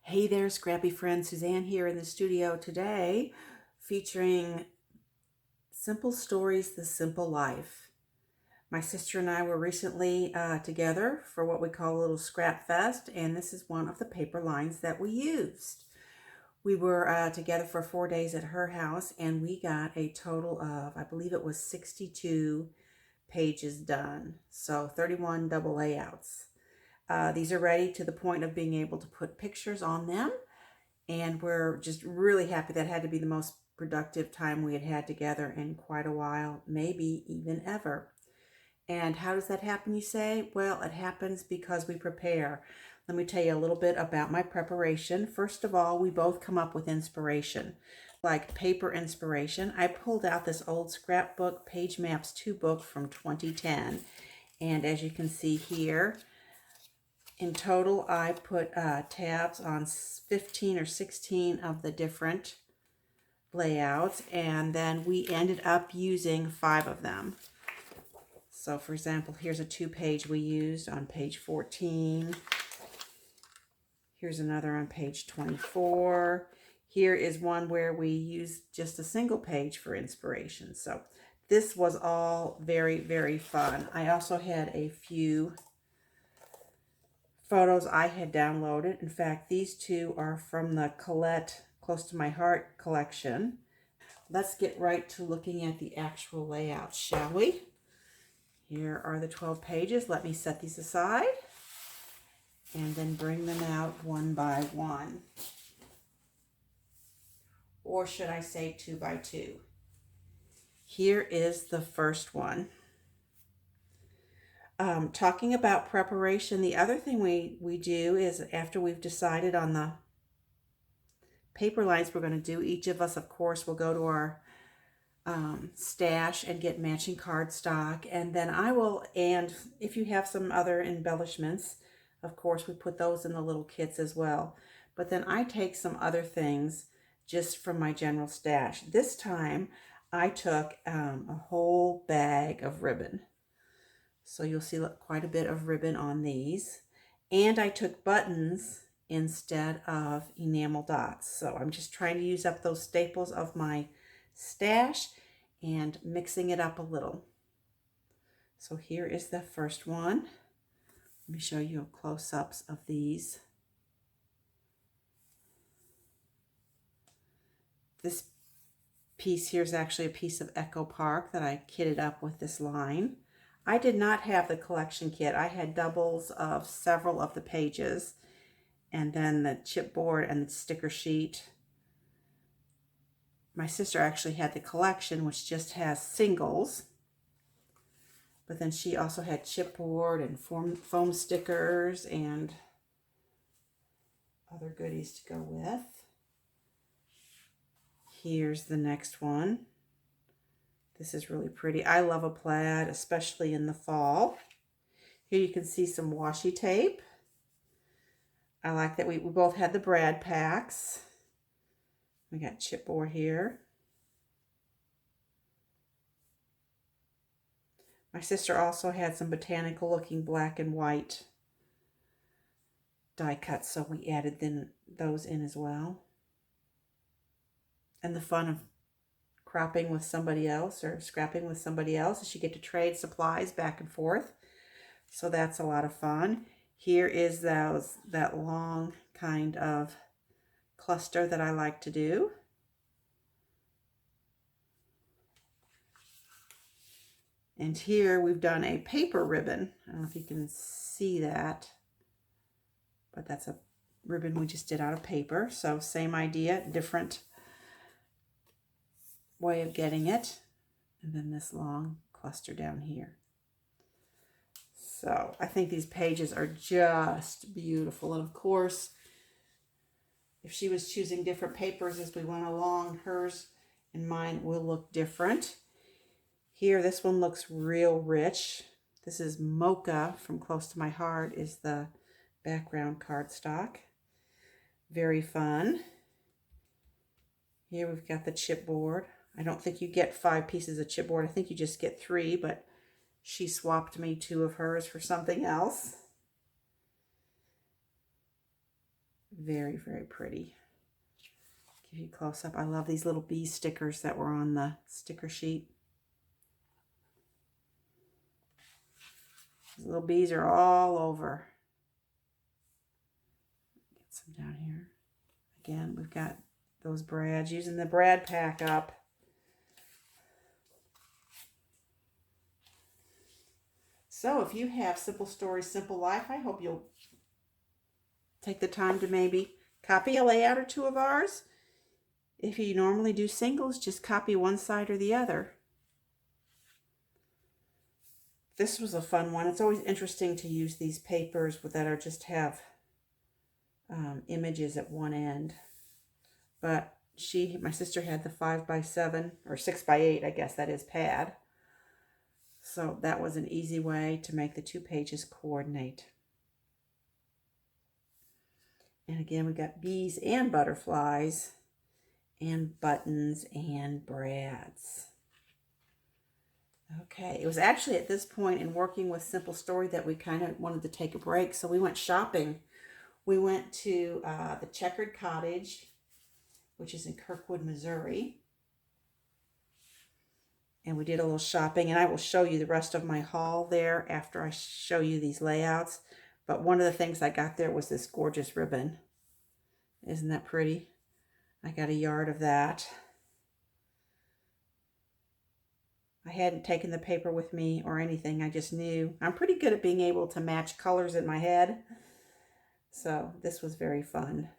Hey there, scrappy friend. Suzanne here in the studio today, featuring Simple Stories, The Simple Life. My sister and I were recently together for what we call a little Scrapfest, and this is one of the paper lines that we used. We were together for 4 days at her house, and we got a total of, I believe it was 62 pages done, so 31 double layouts. These are ready to the point of being able to put pictures on them. And we're just really happy. That had to be the most productive time we had had together in quite a while, maybe even ever. And how does that happen, you say? Well, it happens because we prepare. Let me tell you a little bit about my preparation. First of all, we both come up with inspiration, like paper inspiration. I pulled out this old Scrapbook Page Maps 2 book from 2010. And as you can see here, in total, I put tabs on 15 or 16 of the different layouts, and then we ended up using 5 of them. So, for example, here's a 2-page we used on page 14. Here's another on page 24. Here is one where we used just a single page for inspiration. So this was all very, very fun. I also had a few photos I had downloaded. In fact, these two are from the Colette Close to My Heart collection. Let's get right to looking at the actual layout, shall we? Here are the 12 pages. Let me set these aside and then bring them out one by one. Or should I say 2 by 2? Here is the first one. Talking about preparation, the other thing we do is after we've decided on the paper lines we're going to do, each of us, of course, will go to our stash and get matching cardstock. And then and if you have some other embellishments, of course, we put those in the little kits as well. But then I take some other things just from my general stash. This time, I took a whole bag of ribbon. So you'll see quite a bit of ribbon on these. And I took buttons instead of enamel dots. So I'm just trying to use up those staples of my stash and mixing it up a little. So here is the first one. Let me show you close-ups of these. This piece here is actually a piece of Echo Park that I kitted up with this line. I did not have the collection kit. I had doubles of several of the pages, and then the chipboard and the sticker sheet. My sister actually had the collection, which just has singles, but then she also had chipboard and foam stickers and other goodies to go with. Here's the next one. This is really pretty. I love a plaid, especially in the fall. Here you can see some washi tape. I like that we both had the Brad packs. We got chipboard here. My sister also had some botanical looking black and white die cuts, so we added those in as well. And the fun of cropping with somebody else or scrapping with somebody else is you get to trade supplies back and forth. So that's a lot of fun. Here is that long kind of cluster that I like to do. And here we've done a paper ribbon. I don't know if you can see that, but that's a ribbon we just did out of paper. So same idea, different way of getting it. And then this long cluster down here. So I think these pages are just beautiful. And of course, if she was choosing different papers as we went along, hers and mine will look different. Here, this one looks real rich. This is Mocha from Close to My Heart is the background cardstock. Very fun. Here we've got the chipboard. I don't think you get 5 pieces of chipboard. I think you just get 3, but she swapped me 2 of hers for something else. Very, very pretty. Give you a close up. I love these little bee stickers that were on the sticker sheet. These little bees are all over. Get some down here. Again, we've got those brads, using the brad pack up. So if you have Simple Stories, Simple Life, I hope you'll take the time to maybe copy a layout or 2 of ours. If you normally do singles, just copy one side or the other. This was a fun one. It's always interesting to use these papers that are just have images at one end. But my sister had the 5x7 or 6x8, I guess that is, pad. So that was an easy way to make the 2 pages coordinate. And again, we've got bees and butterflies and buttons and brads. Okay, it was actually at this point in working with Simple Story that we kind of wanted to take a break, so we went shopping. We went to the Checkered Cottage, which is in Kirkwood, Missouri. And we did a little shopping, and I will show you the rest of my haul there after I show you these layouts. But one of the things I got there was this gorgeous ribbon. Isn't that pretty? I got a yard of that. I hadn't taken the paper with me or anything. I just knew. I'm pretty good at being able to match colors in my head. So this was very fun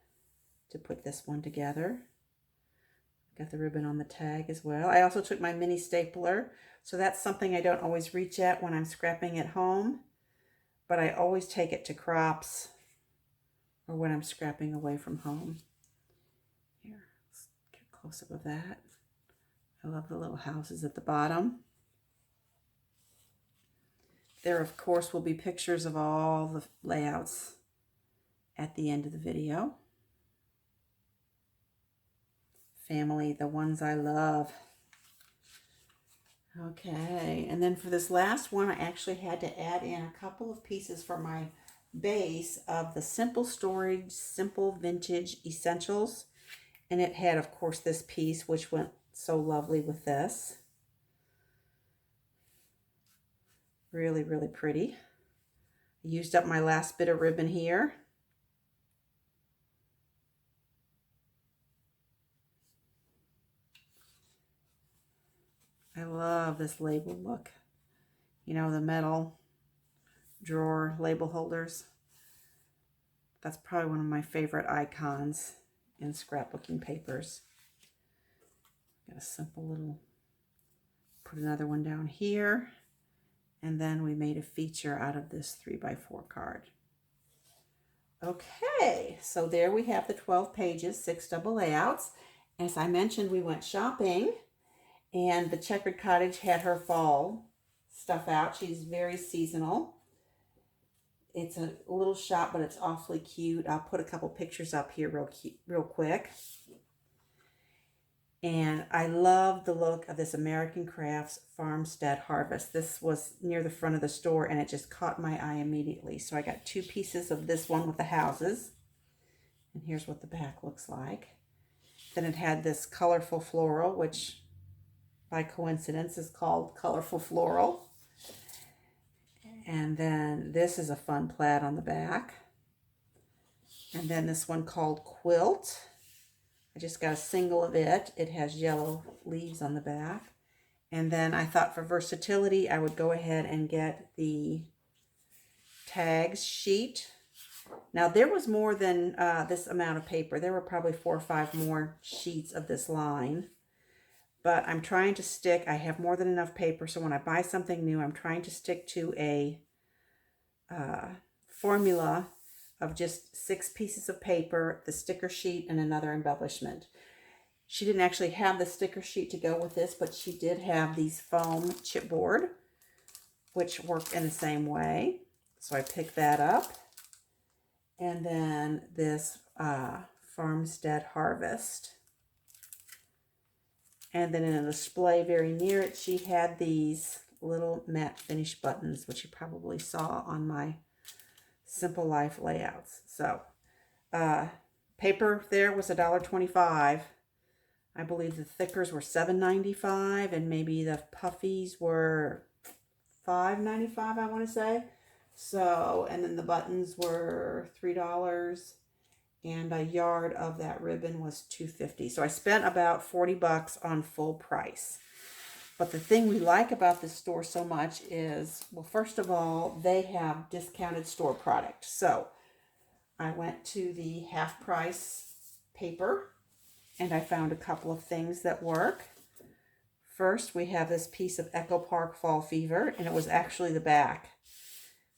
to put this one together. Got the ribbon on the tag as well. I also took my mini stapler. So that's something I don't always reach at when I'm scrapping at home. But I always take it to crops or when I'm scrapping away from home. Here, let's get a close-up of that. I love the little houses at the bottom. There, of course, will be pictures of all the layouts at the end of the video. Family, the ones I love. Okay, and then for this last one, I actually had to add in a couple of pieces for my base of the Simple Storage Simple Vintage Essentials. And it had, of course, this piece, which went so lovely with this. Really, really pretty. I used up my last bit of ribbon here. I love this label look. You know, the metal drawer label holders. That's probably one of my favorite icons in scrapbooking papers. Got a simple little, put another one down here. And then we made a feature out of this 3x4 card. Okay, so there we have the 12 pages, 6 double layouts. As I mentioned, we went shopping. And the Checkered Cottage had her fall stuff out. She's very seasonal. It's a little shop, but it's awfully cute. I'll put a couple pictures up here real quick. And I love the look of this American Crafts Farmstead Harvest. This was near the front of the store, and it just caught my eye immediately. So I got 2 pieces of this one with the houses. And here's what the back looks like. Then it had this colorful floral, which by coincidence is called Colorful Floral. And then this is a fun plaid on the back. And then this one called Quilt. I just got a single of it. It has yellow leaves on the back. And then I thought for versatility, I would go ahead and get the tags sheet. Now there was more than this amount of paper. There were probably 4 or 5 more sheets of this line. But I'm trying to stick, I have more than enough paper, so when I buy something new, I'm trying to stick to a formula of just 6 pieces of paper, the sticker sheet, and another embellishment. She didn't actually have the sticker sheet to go with this, but she did have these foam chipboard, which work in the same way. So I picked that up. And then this Farmstead Harvest. And then in a display very near it, she had these little matte finish buttons, which you probably saw on my Simple Life layouts. So paper there was $1.25. I believe the thickers were $7.95, and maybe the puffies were $5.95, I want to say. So, and then the buttons were $3, and a yard of that ribbon was $2.50. So I spent about $40 on full price. But the thing we like about this store so much is, well, first of all, they have discounted store product. So I went to the half price paper and I found a couple of things that work. First, we have this piece of Echo Park Fall Fever, and it was actually the back.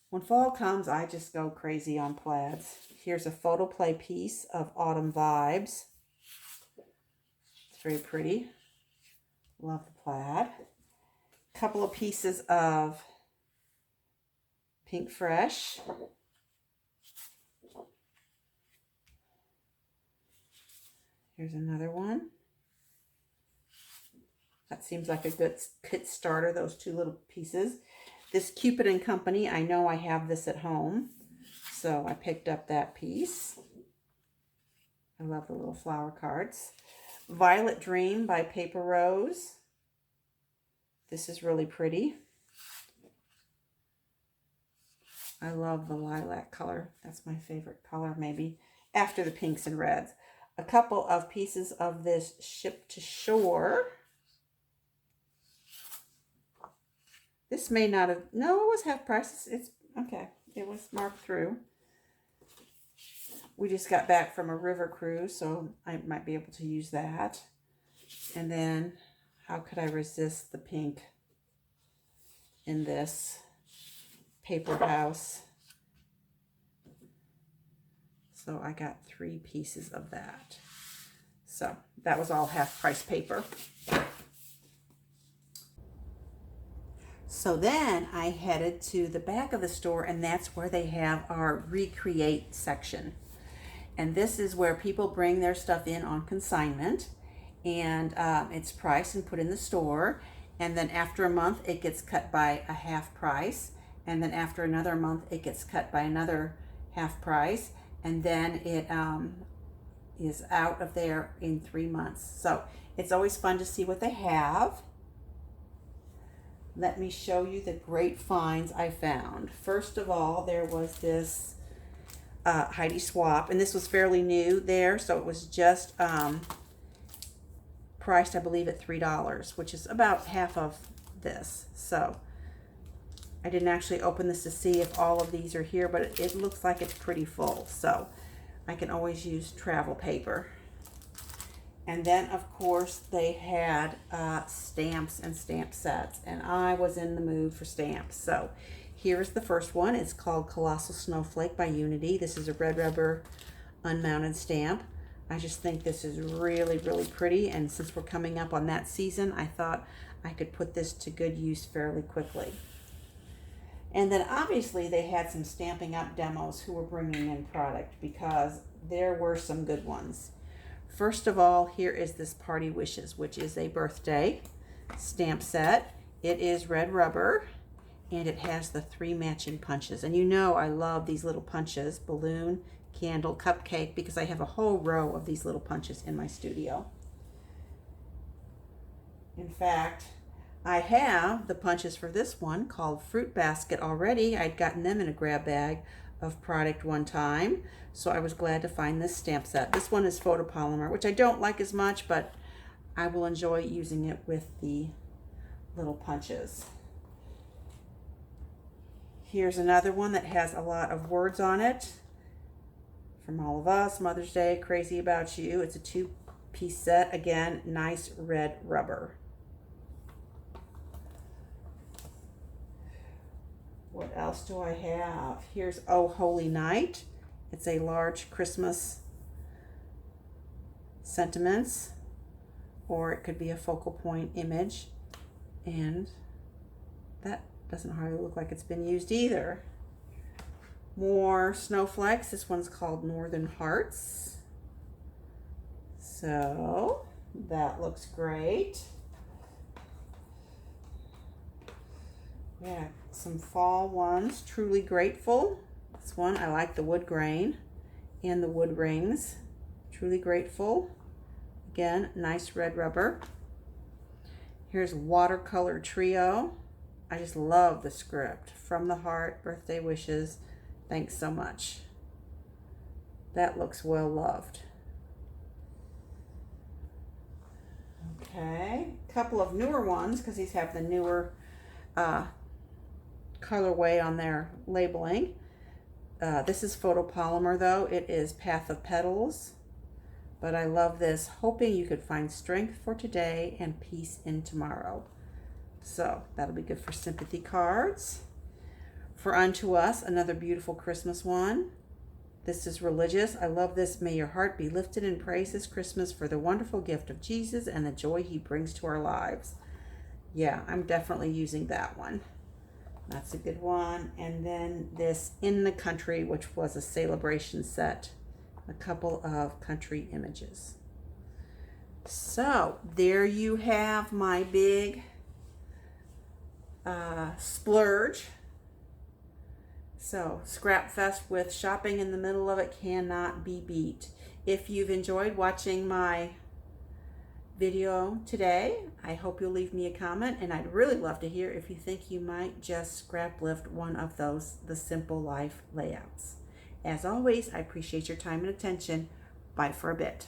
When fall comes, I just go crazy on plaids. Here's a photo play piece of Autumn Vibes. It's very pretty. Love the plaid. A couple of pieces of Pink Fresh. Here's another one. That seems like a good kit starter, those two little pieces. This Cupid and Company, I know I have this at home, so I picked up that piece. I love the little flower cards. Violet Dream by Paper Rose. This is really pretty. I love the lilac color. That's my favorite color, maybe, after the pinks and reds. A couple of pieces of this Ship to Shore. This may not have, no, it was half price. It's okay. It was marked through. We just got back from a river cruise, so I might be able to use that. And then, how could I resist the pink in this paper house? So I got 3 pieces of that. So that was all half price paper. So then I headed to the back of the store, and that's where they have our Recreate section. And this is where people bring their stuff in on consignment, and it's priced and put in the store. And then after a month, it gets cut by a half price. And then after another month, it gets cut by another half price. And then it is out of there in 3 months. So it's always fun to see what they have. Let me show you the great finds I found. First of all, there was this Heidi Swap, and this was fairly new there, so it was just priced, I believe, at $3, which is about half of this. So I didn't actually open this to see if all of these are here, but it looks like it's pretty full, so I can always use travel paper. And then, of course, they had stamps and stamp sets, and I was in the mood for stamps. So here's the first one. It's called Colossal Snowflake by Unity. This is a red rubber unmounted stamp. I just think this is really, really pretty, and since we're coming up on that season, I thought I could put this to good use fairly quickly. And then obviously they had some Stampin' Up demos who were bringing in product, because there were some good ones. First of all, here is this Party Wishes, which is a birthday stamp set. It is red rubber, and it has the 3 matching punches. And you know I love these little punches, balloon, candle, cupcake, because I have a whole row of these little punches in my studio. In fact, I have the punches for this one called Fruit Basket already. I'd gotten them in a grab bag of product one time, so I was glad to find this stamp set. This one is photopolymer, which I don't like as much, but I will enjoy using it with the little punches. Here's another one that has a lot of words on it. From all of us, Mother's Day, Crazy About You. It's a 2-piece set. Again, nice red rubber. What else do I have? Here's Oh Holy Night. It's a large Christmas sentiments, or it could be a focal point image. And that doesn't hardly look like it's been used either. More snowflakes. This one's called Northern Hearts. So That looks great. We have some fall ones. Truly Grateful. This one, I like the wood grain and the wood rings. Truly Grateful. Again, nice red rubber. Here's Watercolor Trio. I just love the script. From the Heart, Birthday Wishes. Thanks so much. That looks well loved. Okay, a couple of newer ones because these have the newer colorway on their labeling. This is photopolymer though. It is Path of Petals. But I love this. Hoping you could find strength for today and peace in tomorrow. So that'll be good for sympathy cards. For Unto Us, another beautiful Christmas one. This is religious. I love this. May your heart be lifted in praise this Christmas for the wonderful gift of Jesus and the joy he brings to our lives. Yeah, I'm definitely using that one. That's a good one. And then this In the Country, which was a celebration set. A couple of country images. So there you have my big splurge. So Scrapfest with shopping in the middle of it cannot be beat. If you've enjoyed watching my video today, I hope you'll leave me a comment, and I'd really love to hear if you think you might just scrap lift one of those, the Simple Life layouts. As always, I appreciate your time and attention. Bye for a bit.